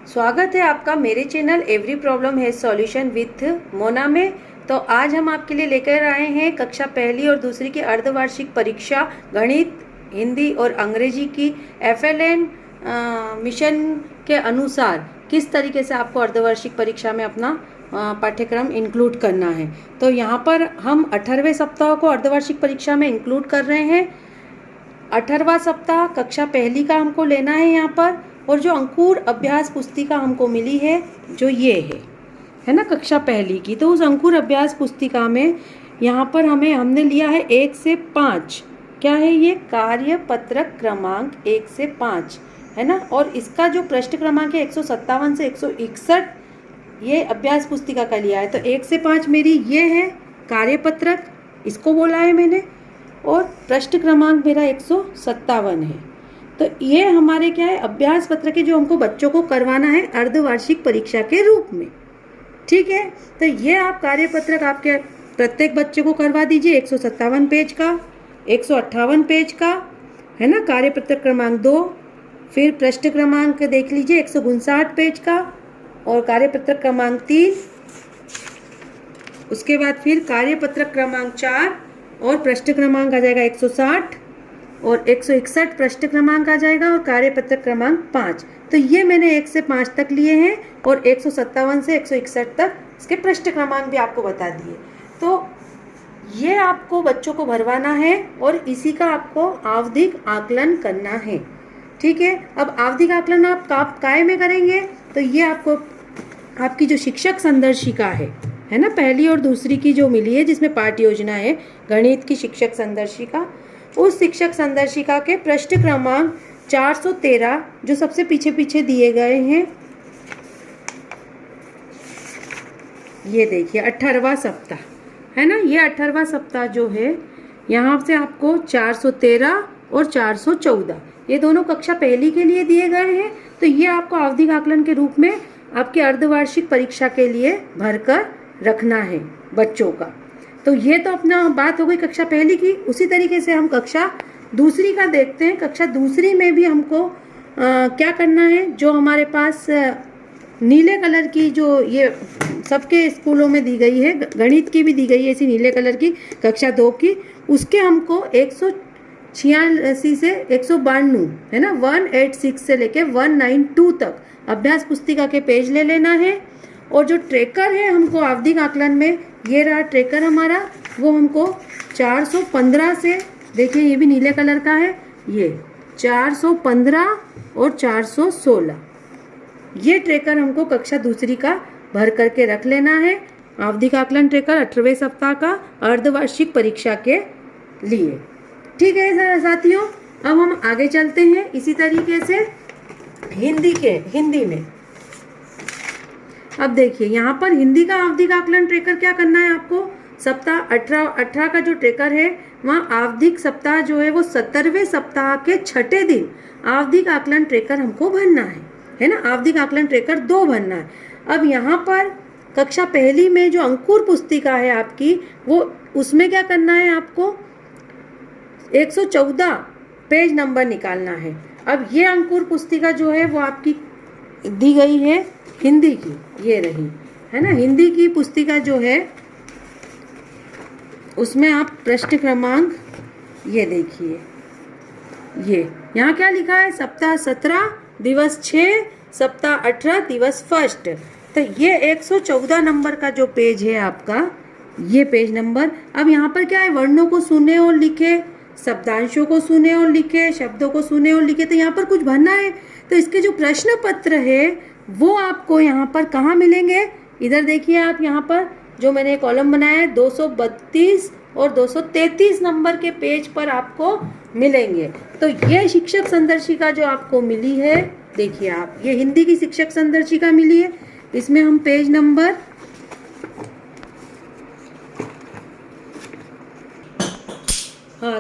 स्वागत है आपका मेरे चैनल एवरी प्रॉब्लम है सॉल्यूशन विथ मोना में। तो आज हम आपके लिए लेकर आए हैं कक्षा पहली और दूसरी की अर्धवार्षिक परीक्षा गणित, हिंदी और अंग्रेजी की FLN मिशन के अनुसार किस तरीके से आपको अर्धवार्षिक परीक्षा में अपना पाठ्यक्रम इंक्लूड करना है। तो यहाँ पर हम 18वें सप्ताह को अर्धवार्षिक परीक्षा में इंक्लूड कर रहे हैं। 18वां सप्ताह कक्षा पहली का हमको लेना है यहाँ पर, और जो अंकुर अभ्यास पुस्तिका हमको मिली है जो ये है ना कक्षा पहली की, तो उस अंकुर अभ्यास पुस्तिका में यहाँ पर हमने लिया है 1 से 5। क्या है ये? कार्य पत्रक क्रमांक 1 से 5 है ना, और इसका जो पृष्ठ क्रमांक है 157 से 161 ये अभ्यास पुस्तिका का लिया है। तो 1 से 5 मेरी ये है कार्यपत्रक, इसको बोला है मैंने, और पृष्ठ क्रमांक मेरा 157 है। तो ये हमारे क्या है अभ्यास पत्र के जो हमको बच्चों को करवाना है अर्धवार्षिक परीक्षा के रूप में। ठीक है, तो ये आप कार्यपत्रक आपके प्रत्येक बच्चे को करवा दीजिए 157 पेज का, 158 पेज का है ना कार्यपत्रक क्रमांक 2। फिर पृष्ठ क्रमांक देख लीजिए 159 पेज का और कार्यपत्रक क्रमांक 3। उसके बाद फिर कार्यपत्रक क्रमांक 4 और पृष्ठ क्रमांक आ जाएगा 160 और 161 पृष्ठ क्रमांक आ जाएगा और कार्यपत्रक क्रमांक 5। तो ये मैंने 1 से 5 तक लिए हैं और 157 से 161 तक इसके पृष्ठ क्रमांक भी आपको बता दिए। तो ये आपको बच्चों को भरवाना है और इसी का आपको आवधिक आकलन करना है। ठीक है, अब आवधिक आकलन आप काय में करेंगे? तो ये आपको आपकी जो शिक्षक संदर्शिका है ना पहली और दूसरी की जो मिली है जिसमें पाठ्य योजना है गणित की शिक्षक संदर्शिका, उस शिक्षक संदर्शिका के पृष्ठ क्रमांक 413 जो सबसे पीछे पीछे दिए गए हैं, ये देखिए 18वां सप्ताह है ना, ये 18वां सप्ताह जो है यहाँ से आपको 413 और 414 ये दोनों कक्षा पहली के लिए दिए गए हैं। तो ये आपको आवधिक आकलन के रूप में आपके अर्धवार्षिक परीक्षा के लिए भरकर रखना है बच्चों का। तो ये तो अपना बात हो गई कक्षा पहली की। उसी तरीके से हम कक्षा दूसरी का देखते हैं। कक्षा दूसरी में भी हमको क्या करना है, जो हमारे पास नीले कलर की जो ये सबके स्कूलों में दी गई है, गणित की भी दी गई है ऐसी नीले कलर की कक्षा 2 की, उसके हमको 186 से 192 है ना 186 से लेके 192 तक अभ्यास पुस्तिका के पेज ले लेना है। और जो ट्रेकर है हमको आवधिक आकलन में, ये रहा ट्रेकर हमारा, वो हमको 415 से, देखिए ये भी नीले कलर का है, ये 415 और 416 ये ट्रेकर हमको कक्षा दूसरी का भर करके रख लेना है। आवधिक आकलन ट्रेकर 18वें सप्ताह का अर्धवार्षिक परीक्षा के लिए। ठीक है साथियों, अब हम आगे चलते हैं इसी तरीके से हिंदी में। अब देखिए यहाँ पर हिंदी का आवधिक आकलन ट्रेकर क्या करना है आपको, सप्ताह 18 का जो ट्रेकर है वहाँ आवधिक सप्ताह जो है वो 17वें सप्ताह के 6ठे दिन आवधिक आकलन ट्रेकर हमको भरना है ना, आवधिक आकलन ट्रेकर 2 भरना है। अब यहाँ पर कक्षा पहली में जो अंकुर पुस्तिका है आपकी, वो उसमें क्या करना है आपको 114 पेज नंबर निकालना है। अब ये अंकुर पुस्तिका जो है वो आपकी दी गई है हिंदी की, ये रही है ना हिंदी की पुस्तिका जो है, उसमें आप पृष्ठ क्रमांक ये देखिए, ये यहाँ क्या लिखा है, सप्ताह 17 दिवस 6 सप्ताह 18 दिवस फर्स्ट। तो ये 114 नंबर का जो पेज है आपका, ये पेज नंबर। अब यहाँ पर क्या है, वर्णों को सुने और लिखे, शब्दांशों को सुने और लिखे, शब्दों को सुने और लिखे, तो यहाँ पर कुछ भरना है। तो इसके जो प्रश्न पत्र है वो आपको यहाँ पर कहाँ मिलेंगे, इधर देखिए आप, यहाँ पर जो मैंने कॉलम बनाया है 232 और 233 नंबर के पेज पर आपको मिलेंगे। तो ये शिक्षक संदर्शिका जो आपको मिली है, देखिए आप, ये हिंदी की शिक्षक संदर्शिका मिली है, इसमें हम पेज नंबर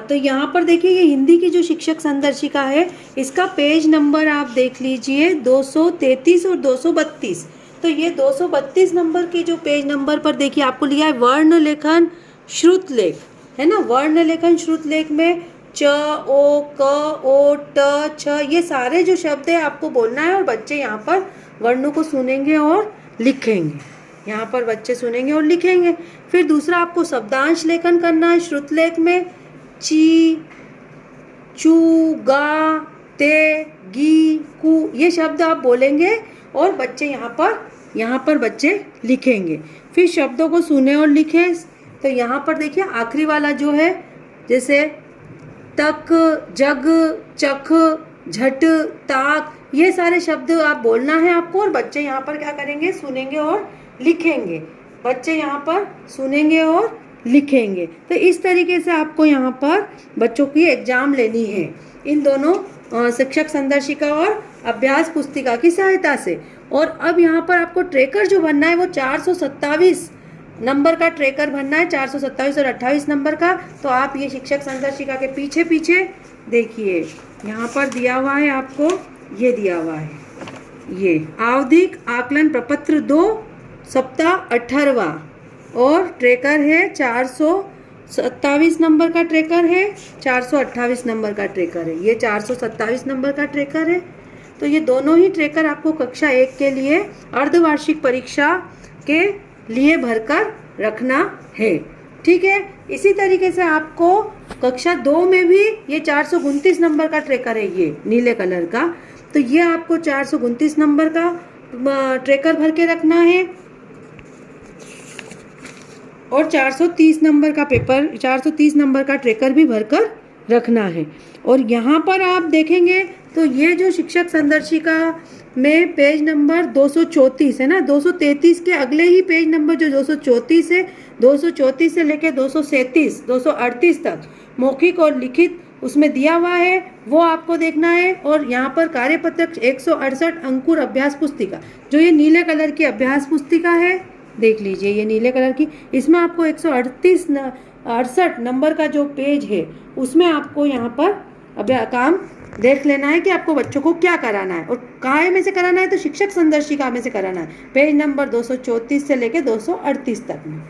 तो यहाँ पर देखिए ये हिंदी की जो शिक्षक संदर्शिका है इसका पेज नंबर आप देख लीजिए 233 और 232। तो ये 232 नंबर की जो पेज नंबर पर देखिए आपको लिया है वर्ण लेखन श्रुत लेख है ना, वर्ण लेखन श्रुत लेख में च, ओ, क, ओ, ट, छ, ये सारे जो शब्द है आपको बोलना है और बच्चे यहाँ पर वर्णों को सुनेंगे और लिखेंगे। यहाँ पर बच्चे सुनेंगे और लिखेंगे। फिर दूसरा आपको शब्दांश लेखन करना है। श्रुतलेख में ची, चू, गा, ते, गी, कु, ये शब्द आप बोलेंगे और बच्चे यहाँ पर बच्चे लिखेंगे। फिर शब्दों को सुने और लिखें। तो यहाँ पर देखिए आखिरी वाला जो है, जैसे तक, जग, चख, झट, ताक, ये सारे शब्द आप बोलना है आपको और बच्चे यहाँ पर क्या करेंगे, सुनेंगे और लिखेंगे। बच्चे यहाँ पर सुनेंगे और लिखेंगे। तो इस तरीके से आपको यहाँ पर बच्चों की एग्जाम लेनी है इन दोनों शिक्षक संदर्शिका और अभ्यास पुस्तिका की सहायता से। और अब यहाँ पर आपको ट्रेकर जो बनना है वो 427 नंबर का ट्रेकर भरना है, 427 और 28 नंबर का। तो आप ये शिक्षक संदर्शिका के पीछे पीछे देखिए, यहाँ पर दिया हुआ है आपको, ये दिया हुआ है, ये आवधिक आकलन प्रपत्र 2 सप्ताह 18वां और ट्रेकर है 427 नंबर का ट्रेकर है, 428 नंबर का ट्रेकर है। ये 427 नंबर का ट्रेकर है। तो ये दोनों ही ट्रेकर आपको कक्षा 1 के लिए अर्धवार्षिक परीक्षा के लिए भरकर रखना है। ठीक है। इसी तरीके से आपको कक्षा 2 में भी ये 429 नंबर का ट्रेकर है, ये नीले कलर का। तो ये आपको 429 नंबर का ट्रेकर भर के रखना है और 430 नंबर का पेपर, 430 नंबर का ट्रेकर भी भरकर रखना है। और यहाँ पर आप देखेंगे तो ये जो शिक्षक संदर्शिका में पेज नंबर 234 है ना, 233 के अगले ही पेज नंबर जो 234 है, 234 से लेकर 237, 238 तक मौखिक और लिखित उसमें दिया हुआ है, वो आपको देखना है। और यहाँ पर कार्यपत्रक 168 अंकुर अभ्यास पुस्तिका, जो ये नीले कलर की अभ्यास पुस्तिका है, देख लीजिए ये नीले कलर की, इसमें आपको 168 नंबर का जो पेज है उसमें आपको यहाँ पर काम देख लेना है कि आपको बच्चों को क्या कराना है और काय में से कराना है, तो शिक्षक संदर्शिका में से कराना है, पेज नंबर 234 से लेकर 238 तक में।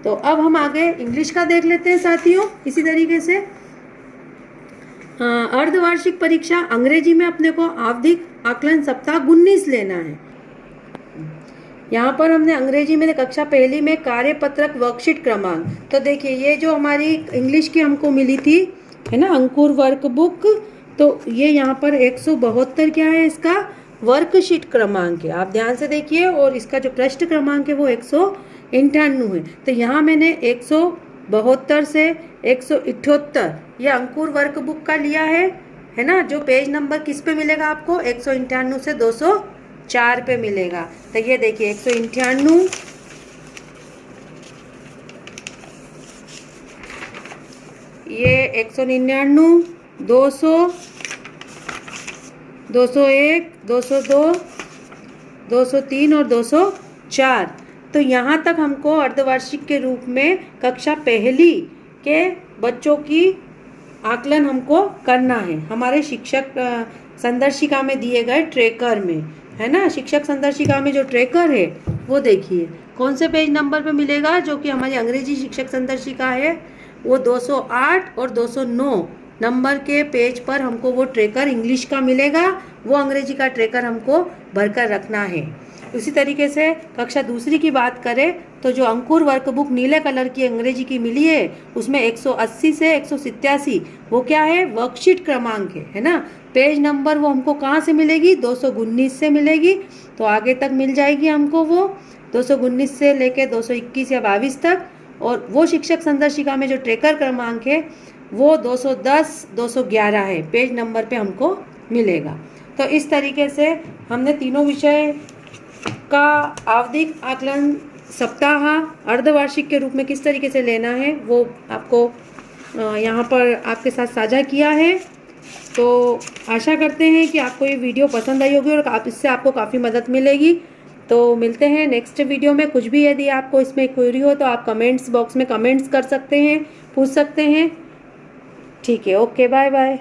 तो अब हम आगे इंग्लिश का देख लेते हैं साथियों। इसी तरीके से अर्धवार्षिक परीक्षा अंग्रेजी में अपने को आवधिक आकलन सप्ताह 19 लेना है। यहाँ पर हमने अंग्रेजी में कक्षा पहली में कार्यपत्रक वर्कशीट क्रमांक, तो देखिए ये जो हमारी इंग्लिश की हमको मिली थी है ना, अंकुर वर्कबुक, तो ये यहाँ पर 172 क्या है, इसका वर्कशीट क्रमांक है। आप ध्यान से देखिए। और इसका जो पृष्ठ क्रमांक है वो 198 है। तो यहाँ मैंने 172 से 178 ये अंकुर वर्कबुक का लिया है ना। जो पेज नंबर किस पे मिलेगा आपको, 198 से 204 पे मिलेगा। तो ये देखिए 198, ये 199, 200, 201, 202, 203 और 204। तो यहाँ तक हमको अर्धवार्षिक के रूप में कक्षा पहली के बच्चों की आकलन हमको करना है, हमारे शिक्षक संदर्शिका में दिए गए ट्रेकर में, है ना। शिक्षक संदर्शिका में जो ट्रेकर है वो देखिए कौन से पेज नंबर पे मिलेगा, जो कि हमारी अंग्रेजी शिक्षक संदर्शिका है वो 208 और 209 नंबर के पेज पर हमको वो ट्रेकर इंग्लिश का मिलेगा। वो अंग्रेजी का ट्रेकर हमको भरकर रखना है। उसी तरीके से कक्षा दूसरी की बात करें तो जो अंकुर वर्कबुक नीले कलर की अंग्रेजी की मिली है उसमें 180 से 187 वो क्या है, वर्कशीट क्रमांक है ना। पेज नंबर वो हमको कहाँ से मिलेगी, 219 से मिलेगी। तो आगे तक मिल जाएगी हमको वो 219 से लेके 221 या 22 तक। और वो शिक्षक संदर्शिका में जो ट्रेकर क्रमांक है वो 210, 211 है, पेज नंबर पे हमको मिलेगा। तो इस तरीके से हमने तीनों विषय का आवधिक आकलन सप्ताह अर्धवार्षिक के रूप में किस तरीके से लेना है वो आपको यहाँ पर आपके साथ साझा किया है। तो आशा करते हैं कि आपको ये वीडियो पसंद आई होगी और इससे आपको काफ़ी मदद मिलेगी। तो मिलते हैं नेक्स्ट वीडियो में। कुछ भी यदि आपको इसमें क्वेरी हो तो आप कमेंट्स बॉक्स में कमेंट्स कर सकते हैं, पूछ सकते हैं। ठीक है, ओके, बाय बाय।